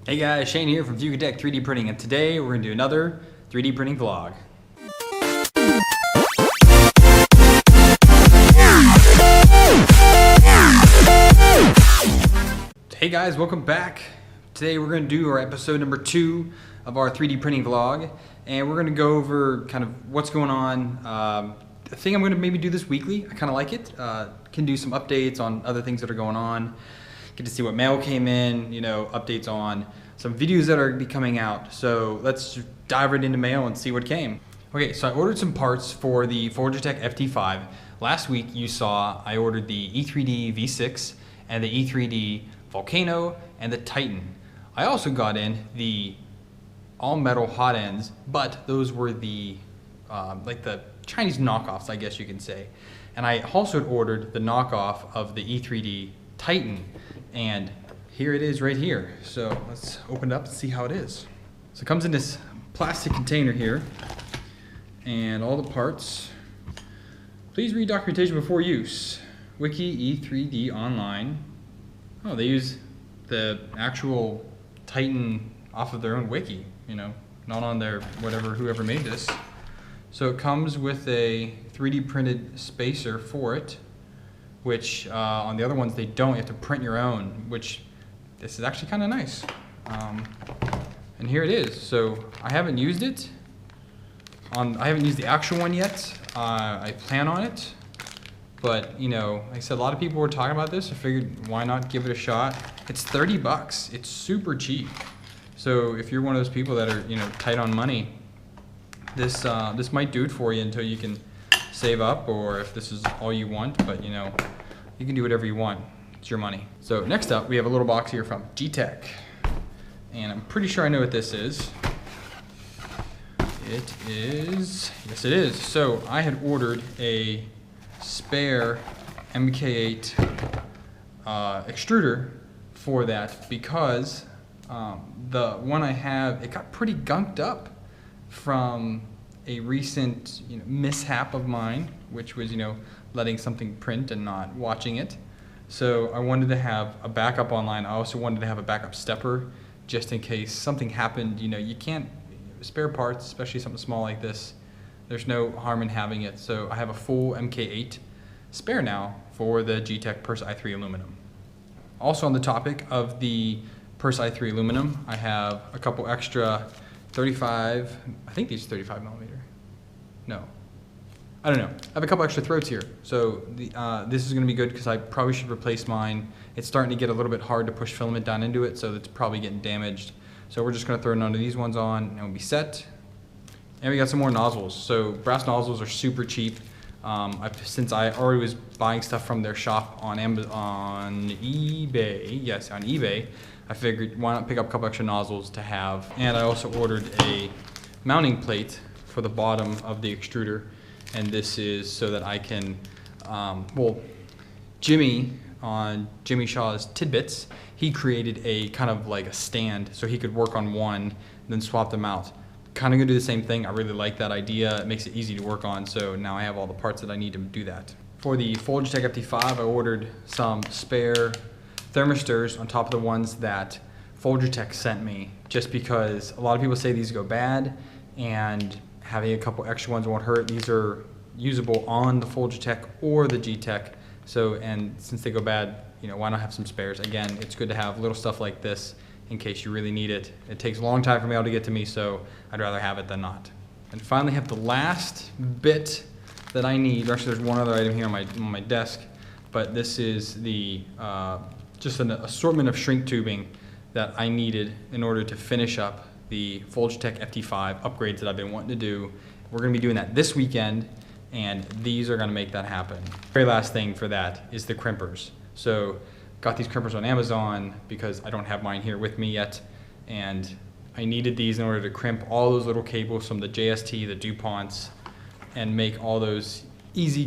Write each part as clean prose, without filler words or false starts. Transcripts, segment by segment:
Hey guys, Shane here from Fugatech 3D Printing, and today we're going to do another 3D printing vlog. Hey guys, welcome back. Today we're going to do our episode number 2 of our 3D printing vlog, and we're going to go over kind of what's going on. I think I'm going to maybe do this weekly. I kind of like it. Can do some updates on other things that are going on. Get to see what mail came in, updates on some videos that are going to be coming out. So let's dive right into mail and see what came. Okay, so I ordered some parts for the Fugatech FT5. Last week you saw I ordered the E3D V6 and the E3D Volcano and the Titan. I also got in the all metal hot ends, but those were the like the Chinese knockoffs, I guess you can say. And I also ordered the knockoff of the E3D Titan, and here it is right here. So let's open it up and see how it is. So it comes in this plastic container here, and all the parts. Please read documentation before use. Wiki E3D online. Oh, they use the actual Titan off of their own wiki, not on their whoever made this. So it comes with a 3D printed spacer for it, which on the other ones they don't. You have to print your own, which this is actually kind of nice. And here it is. So I haven't used it. I haven't used the actual one yet. I plan on it, but like I said, a lot of people were talking about this. I figured why not give it a shot. It's 30 bucks. It's super cheap. So if you're one of those people that are tight on money, this might do it for you until you can save up, or if this is all you want. But you can do whatever you want. It's your money. So next up, we have a little box here from G-Tech, and I'm pretty sure I know what this is. It is, yes it is. So I had ordered a spare MK8 extruder for that because the one I have, it got pretty gunked up from a recent mishap of mine, which was letting something print and not watching it. So I wanted to have a backup online. I also wanted to have a backup stepper just in case something happened. You can't spare parts, especially something small like this. There's no harm in having it. So I have a full MK8 spare now for the G-Tech Purse i3 aluminum. Also on the topic of the Purse i3 aluminum, I have a couple extra 35, I think these are 35 millimeter. No, I don't know. I have a couple extra throats here. So this is gonna be good because I probably should replace mine. It's starting to get a little bit hard to push filament down into it, so it's probably getting damaged. So we're just gonna throw none of these ones on and we'll be set. And we got some more nozzles. So brass nozzles are super cheap. Since I already was buying stuff from their shop on eBay, yes, on eBay, I figured why not pick up a couple extra nozzles to have. And I also ordered a mounting plate for the bottom of the extruder. And this is so that I can, Jimmy on Jimmy Shaw's Tidbits, he created a kind of like a stand so he could work on one and then swap them out. Kind of gonna do the same thing. I really like that idea. It makes it easy to work on, so now I have all the parts that I need to do that. For the Fugatech FT5, I ordered some spare thermistors on top of the ones that Fugatech sent me, just because a lot of people say these go bad, and having a couple extra ones won't hurt. These are usable on the Fugatech or the G-Tech, so, and since they go bad, why not have some spares? Again, it's good to have little stuff like this in case you really need it. It takes a long time for mail to get to me, so I'd rather have it than not. And finally have the last bit that I need. Actually, there's one other item here on my desk, but this is the just an assortment of shrink tubing that I needed in order to finish up the Fugatech FT5 upgrades that I've been wanting to do. We're gonna be doing that this weekend, and these are gonna make that happen. Very last thing for that is the crimpers. So got these crimpers on Amazon because I don't have mine here with me yet, and I needed these in order to crimp all those little cables from the JST, the DuPonts, and make all those easy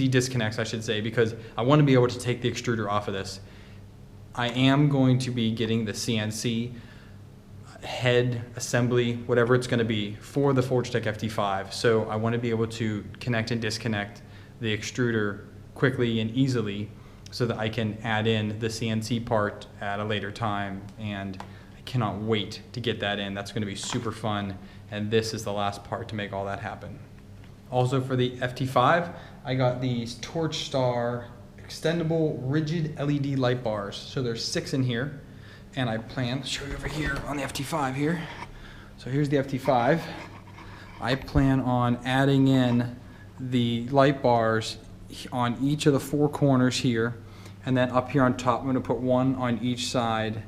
disconnects, I should say, because I want to be able to take the extruder off of this. I am going to be getting the CNC head assembly, whatever it's going to be, for the Fugatech FT5. So I want to be able to connect and disconnect the extruder quickly and easily so that I can add in the CNC part at a later time, and I cannot wait to get that in. That's going to be super fun, and this is the last part to make all that happen. Also for the FT5, I got these Torch Star extendable rigid LED light bars. So there's 6 in here, and I plan to show you over here on the FT5 here. So here's the FT5. I plan on adding in the light bars on each of the 4 corners here, and then up here on top I'm going to put one on each side,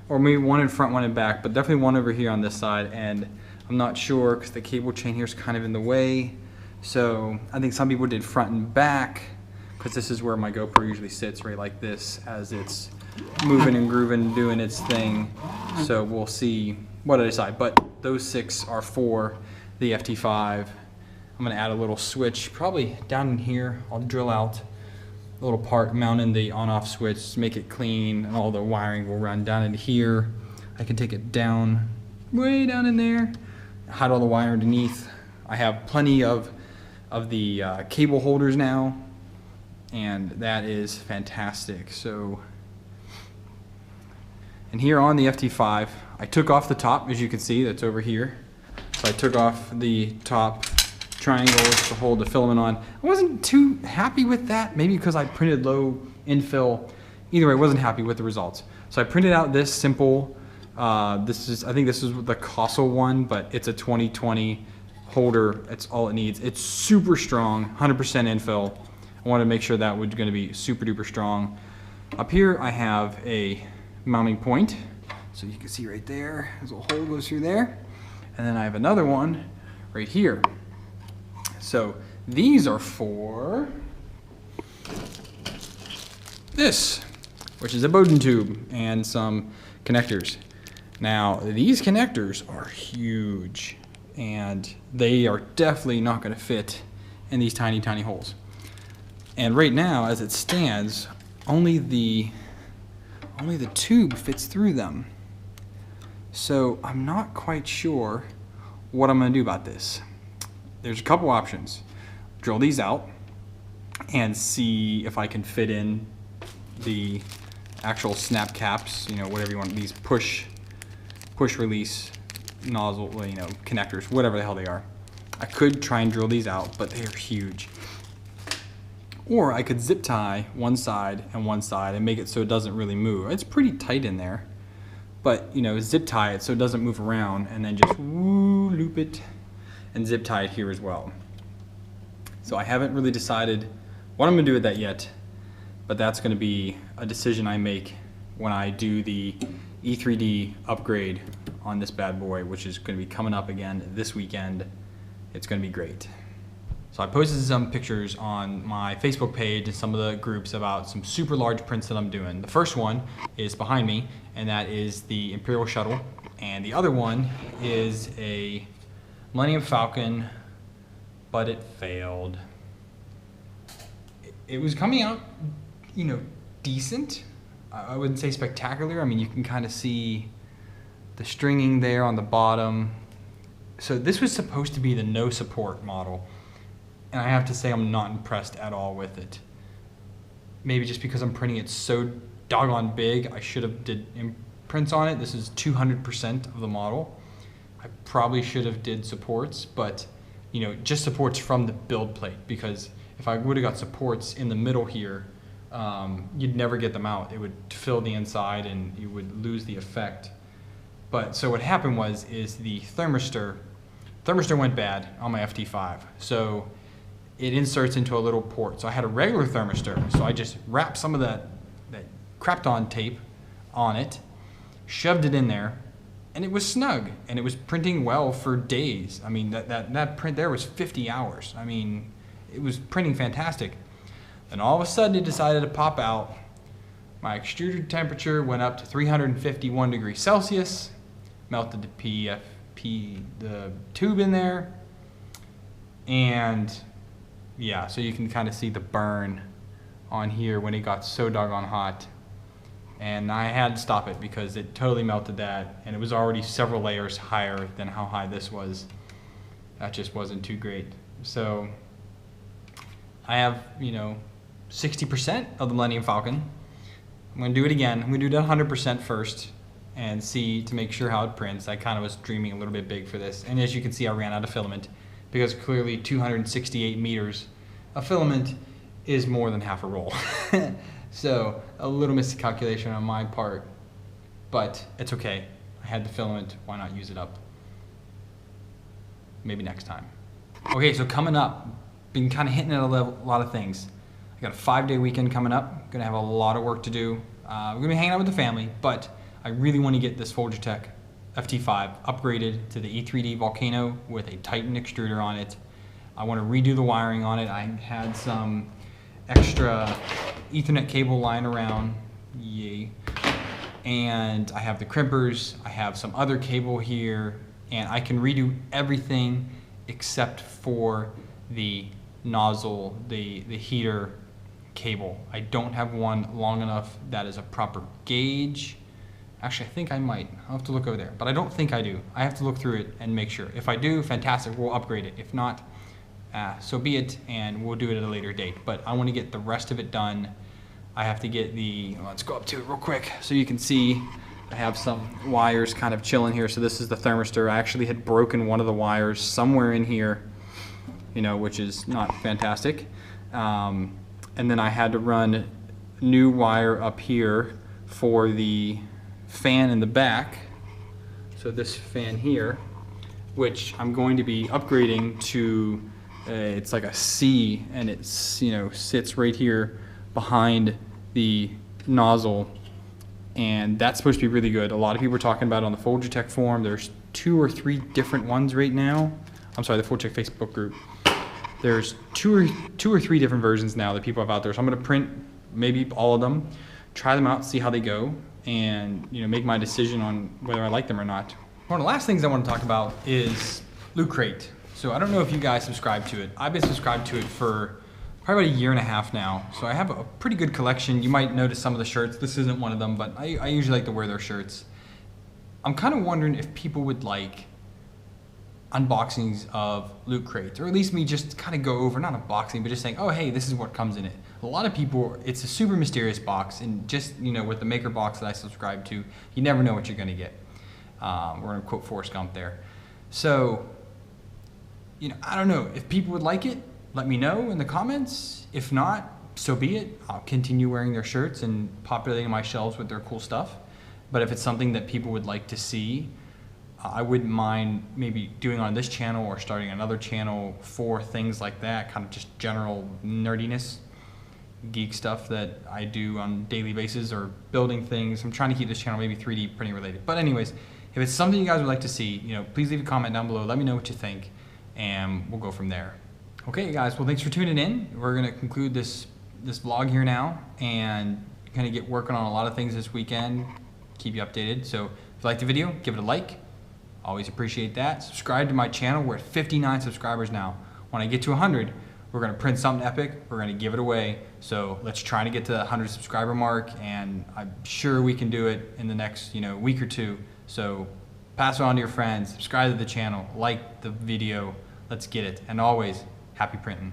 or maybe one in front, one in back, but definitely one over here on this side. And I'm not sure because the cable chain here is kind of in the way, so I think some people did front and back, because this is where my GoPro usually sits, right like this, as it's moving and grooving, doing its thing. So we'll see what I decide, but those 6 are for the FT5. I'm gonna add a little switch, probably down in here. I'll drill out a little part, mount in the on-off switch, make it clean, and all the wiring will run down into here. I can take it down, way down in there, hide all the wire underneath. I have plenty of the cable holders now, and that is fantastic. So, and here on the FT5, I took off the top, as you can see, that's over here. So I took off the top triangles to hold the filament on. I wasn't too happy with that, maybe because I printed low infill. Either way, I wasn't happy with the results. So I printed out this simple, I think this is the Cossel one, but it's a 2020 holder. It's all it needs. It's super strong, 100% infill. I wanted to make sure that was going to be super duper strong. Up here I have a mounting point. So you can see right there, there's a hole goes through there. And then I have another one right here. So these are for this, which is a Bowden tube and some connectors. Now these connectors are huge, and they are definitely not going to fit in these tiny, tiny holes. And right now, as it stands, only the tube fits through them. So I'm not quite sure what I'm going to do about this. There's a couple options. Drill these out and see if I can fit in the actual snap caps, you know, whatever you want, these push release nozzle, you know, connectors, whatever the hell they are. I could try and drill these out, but they're huge. Or I could zip tie one side and make it so it doesn't really move. It's pretty tight in there, but you know, zip tie it so it doesn't move around, and then just loop it and zip tie it here as well. So I haven't really decided what I'm gonna do with that yet, but that's gonna be a decision I make when I do the E3D upgrade on this bad boy, which is gonna be coming up again this weekend. It's gonna be great. So I posted some pictures on my Facebook page and some of the groups about some super large prints that I'm doing. The first one is behind me, and that is the Imperial Shuttle. And the other one is a Millennium Falcon, but it failed. It was coming out, you know, decent. I wouldn't say spectacular. I mean, you can kind of see the stringing there on the bottom. So this was supposed to be the no support model. And I have to say I'm not impressed at all with it. Maybe just because I'm printing it so doggone big, I should have did imprints on it. This is 200% of the model. I probably should have did supports, but you know, just supports from the build plate, because if I would have got supports in the middle here, you'd never get them out. It would fill the inside and you would lose the effect. But so what happened is the thermistor went bad on my FT5. So it inserts into a little port. So I had a regular thermistor, so I just wrapped some of that Krypton tape on it, shoved it in there, and it was snug, and it was printing well for days. I mean, that print there was 50 hours. I mean, it was printing fantastic. Then all of a sudden it decided to pop out. My extruder temperature went up to 351 degrees Celsius, melted the the tube in there, and yeah, so you can kind of see the burn on here when it got so doggone hot. And I had to stop it because it totally melted that, and it was already several layers higher than how high this was. That just wasn't too great. So I have, you know, 60% of the Millennium Falcon. I'm gonna do it again. I'm gonna do it 100% first and see to make sure how it prints. I kind of was dreaming a little bit big for this. And as you can see, I ran out of filament because clearly 268 meters of filament is more than half a roll. So a little miscalculation on my part, but it's okay. I had the filament, why not use it up? Maybe next time. Okay, so coming up, been kind of hitting at a lot of things. I got a 5-day weekend coming up. Gonna have a lot of work to do. We're gonna be hanging out with the family, but I really want to get this Fugatech FT5 upgraded to the E3D Volcano with a Titan extruder on it. I want to redo the wiring on it. I had some extra Ethernet cable lying around, yay. And I have the crimpers, I have some other cable here, and I can redo everything except for the nozzle, the heater cable. I don't have one long enough that is a proper gauge. Actually, I think I might. I'll have to look over there, but I don't think I do. I have to look through it and make sure. If I do, fantastic, we'll upgrade it. If not, so be it, and we'll do it at a later date. But I want to get the rest of it done. I have to get let's go up to it real quick so you can see. I have some wires kind of chilling here. So this is the thermistor. I actually had broken one of the wires somewhere in here, which is not fantastic. And then I had to run new wire up here for the fan in the back. So this fan here, which I'm going to be upgrading to, it's like a C, and it sits right here behind the nozzle, and that's supposed to be really good. A lot of people are talking about it on the Fugatech forum. There's 2 or 3 different ones right now. I'm sorry, the Fugatech Facebook group. There's two or three different versions now that people have out there. So I'm going to print maybe all of them, try them out, see how they go, and make my decision on whether I like them or not. One of the last things I want to talk about is Loot Crate. So I don't know if you guys subscribe to it. I've been subscribed to it for probably about 1.5 years now. So I have a pretty good collection. You might notice some of the shirts. This isn't one of them, but I usually like to wear their shirts. I'm kind of wondering if people would like unboxings of Loot Crates, or at least me just kind of go over, not unboxing, but just saying, oh hey, this is what comes in it. A lot of people, it's a super mysterious box, and just with the maker box that I subscribe to, you never know what you're going to get. We're going to quote Forrest Gump there. So I don't know if people would like it. Let me know in the comments. If not, so be it. I'll continue wearing their shirts and populating my shelves with their cool stuff. But if it's something that people would like to see, I wouldn't mind maybe doing on this channel or starting another channel for things like that, kind of just general nerdiness, geek stuff that I do on a daily basis, or building things. I'm trying to keep this channel maybe 3D printing related. But anyways, if it's something you guys would like to see, please leave a comment down below. Let me know what you think, and we'll go from there. Okay, guys. Well, thanks for tuning in. We're gonna conclude this vlog here now, and kind of get working on a lot of things this weekend. Keep you updated. So if you liked the video, give it a like. Always appreciate that. Subscribe to my channel. We're at 59 subscribers now. When I get to 100, we're gonna print something epic. We're gonna give it away. So let's try to get to the 100 subscriber mark, and I'm sure we can do it in the next week or two. So pass it on to your friends, subscribe to the channel, like the video. Let's get it. And always, happy printing.